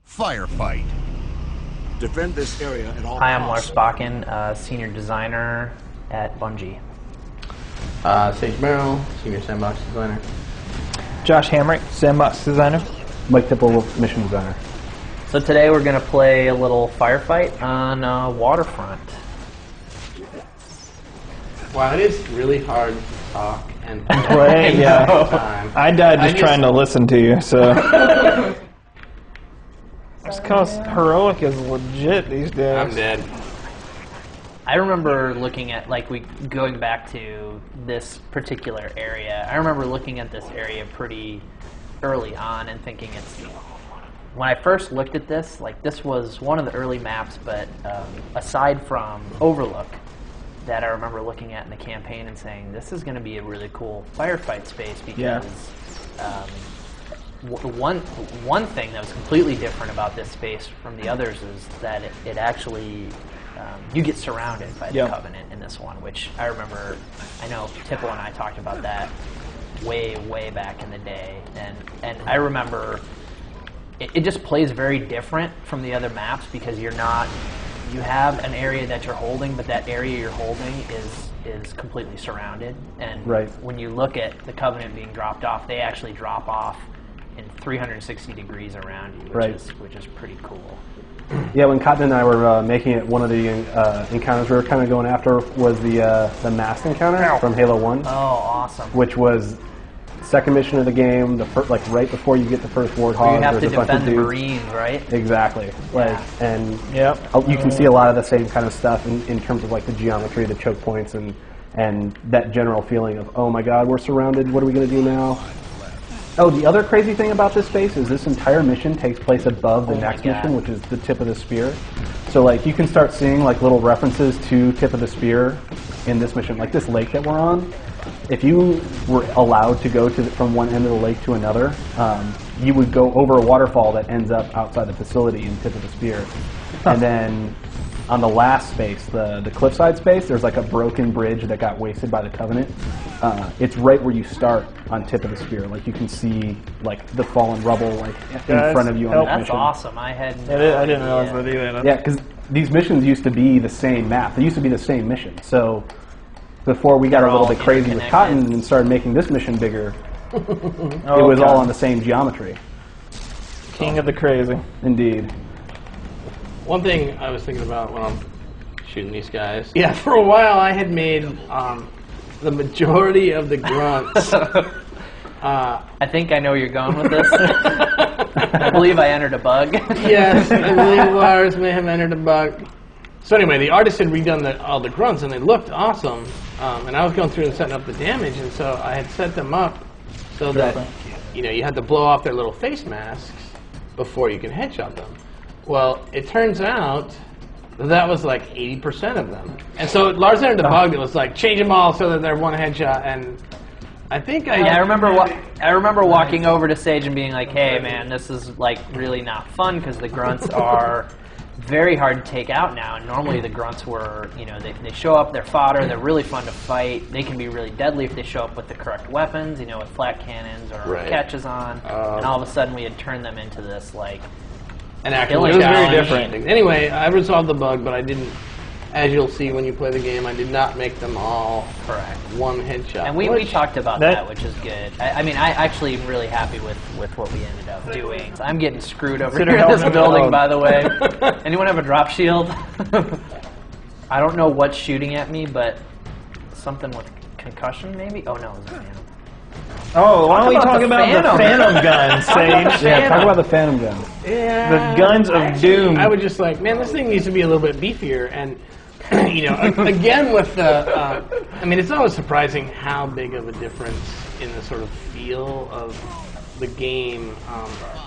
Firefight. Defend this area at all Hi, I'm Lars costs. Bakken, Senior Designer at Bungie. Sage Merrill, Senior Sandbox Designer. Josh Hamrick, Sandbox Designer. Mike Tipple, Mission Designer. So today we're going to play a little firefight on Waterfront. Wow, it is really hard to talk and Play, yeah. time. I died just trying to listen to you, so. It's because heroic is legit these days. I'm dead. I remember looking at, going back to this particular area, I remember looking at this area pretty early on and thinking when I first looked at this, this was one of the early maps, but aside from Overlook, that I remember looking at in the campaign and saying, this is going to be a really cool firefight space because one thing that was completely different about this space from the others is that it actually, you get surrounded by the Covenant in this one, which I remember, I know Tipple and I talked about that way, way back in the day, and I remember it just plays very different from the other maps because you have an area that you're holding, but that area you're holding is completely surrounded, and when you look at the Covenant being dropped off, they actually drop off in 360 degrees around you, which is pretty cool. Yeah, when Cotton and I were making it, one of the encounters we were kind of going after was the masked encounter from Halo 1. Oh, awesome. Which was second mission of the game, right before you get the first Warthog. You have to there's a bunch defend of the dudes. Marines, right? Exactly. And you can see a lot of the same kind of stuff in terms of the geometry, the choke points, and that general feeling of, oh my god, we're surrounded, what are we going to do now? Oh, the other crazy thing about this space is this entire mission takes place above the next mission, which is the tip of the spear. So you can start seeing little references to tip of the spear in this mission, like this lake that we're on. If you were allowed to go from one end of the lake to another, you would go over a waterfall that ends up outside the facility in tip of the spear. And then on the last space, the cliffside space, there's a broken bridge that got wasted by the Covenant. It's right where you start on tip of the spear. You can see the fallen rubble in front of you on that mission. That's awesome. I didn't realize that either. Yeah, because these missions used to be the same map. They used to be the same mission. So before we got a little bit crazy with Cotton and started making this mission bigger, it was all on the same geometry. King of the crazy. Indeed. One thing I was thinking about when I'm shooting these guys, for a while I had made the majority of the grunts. I think I know where you're going with this. I believe I entered a bug. Yes, I believe Lars may have entered a bug. So anyway, the artist had redone all the grunts, and they looked awesome. And I was going through and setting up the damage, and so I had set them up so that you had to blow off their little face masks before you can headshot them. Well, it turns out that was 80% of them. And so Lars entered the bug that was change them all so that they're one headshot, and I think I remember walking over to Sage and being like, hey man, this is really not fun because the grunts are very hard to take out now, and normally the grunts were, they show up, they're fodder, they're really fun to fight, they can be really deadly if they show up with the correct weapons, with flat cannons or catches on, and all of a sudden we had turned them into this an actual challenge. Very different. Anyway, I resolved the bug, but I didn't, as you'll see when you play the game, I did not make them all one headshot. And we talked about that, which is good. I mean, I actually am really happy with what we ended up doing. I'm getting screwed over here in this building, by the way. Anyone have a drop shield? I don't know what's shooting at me, but something with concussion, maybe? Oh, no, it was a Phantom. Oh, why don't we talk about the Phantom guns, Sage? Yeah, talk about the Phantom guns. Yeah. The guns of doom. I would just man, this thing needs to be a little bit beefier. And, again with the, I mean, it's always surprising how big of a difference in the sort of feel of the game.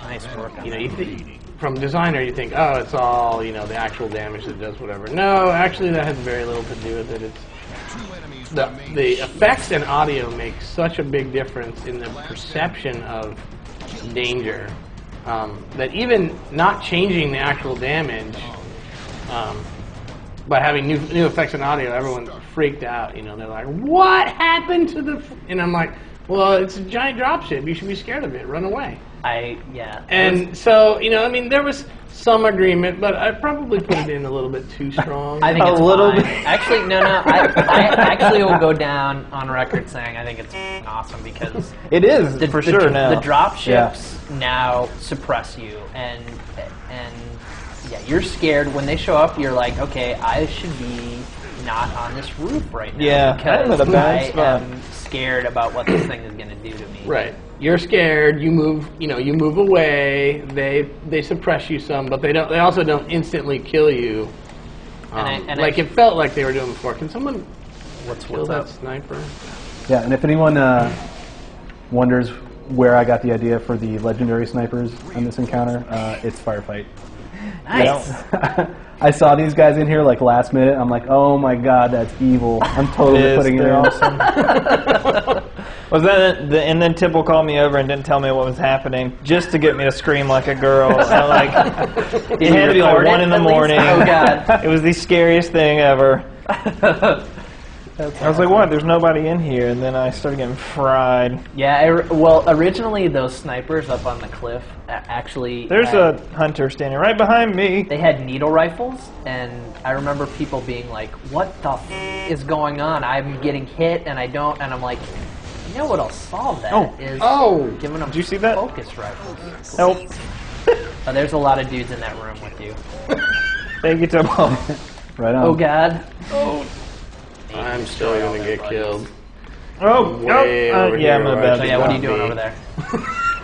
Nice work. You think, from designer, you think, oh, it's all, the actual damage that does whatever. No, actually that has very little to do with it. It's the effects and audio make such a big difference in the perception of danger that even not changing the actual damage, by having new effects and audio, everyone freaked out. They're like, "What happened to the?" And I'm like, Well, it's a giant dropship. You should be scared of it. Run away. Yeah. And so, you know, I mean, there was some agreement, but I probably put it in a little bit too strong. I think A it's little fine. bit. Actually, no. I actually will go down on record saying I think it's awesome because It is, for sure now. The drop ships now suppress you, and yeah, you're scared when they show up. You're like, okay, I should be not on this roof right now. Yeah, I'm because at a bad I spot. am scared about what this thing is going to do to me. Right. You're scared. You move. You know. You move away. They suppress you some, but they don't. They also don't instantly kill you. Like it felt like they were doing before. Can someone kill that sniper? Yeah, and if anyone wonders where I got the idea for the legendary snipers in this encounter, it's Firefight. Nice. I saw these guys in here like last minute. I'm like, oh my god, that's evil. I'm totally putting it in. Awesome. Was that it? And then Tipple called me over and didn't tell me what was happening, just to get me to scream like a girl. It had to be like 1 in the morning. Oh god. It was the scariest thing ever. I was like, what? There's nobody in here. And then I started getting fried. Yeah, well, originally those snipers up on the cliff actually... There's a hunter standing right behind me. They had needle rifles, and I remember people being like, what the is going on? I'm getting hit, and I don't... And I'm like, you know what'll solve that is giving them Did you see that? focus rifles. Help. There's a lot of dudes in that room with you. Thank you, Tipple. Right on. Oh, God. I'm still gonna get killed. Oh, Way over yeah, here, I'm where I about So to yeah, what are die. you doing over there?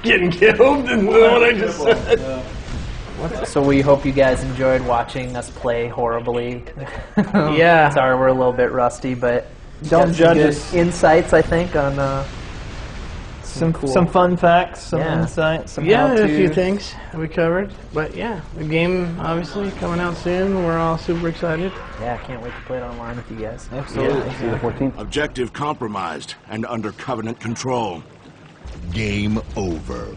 Getting killed is what I just said. So we hope you guys enjoyed watching us play horribly. Yeah. Sorry, we're a little bit rusty, but Don't got some judge good us. insights, I think, on Some fun facts, some Yeah. insight, some Yeah, how-to. a few things we covered. But yeah, the game obviously coming out soon. We're all super excited. Yeah, I can't wait to play it online with you guys. Absolutely. See you the 14th. Objective compromised and under Covenant control. Game over.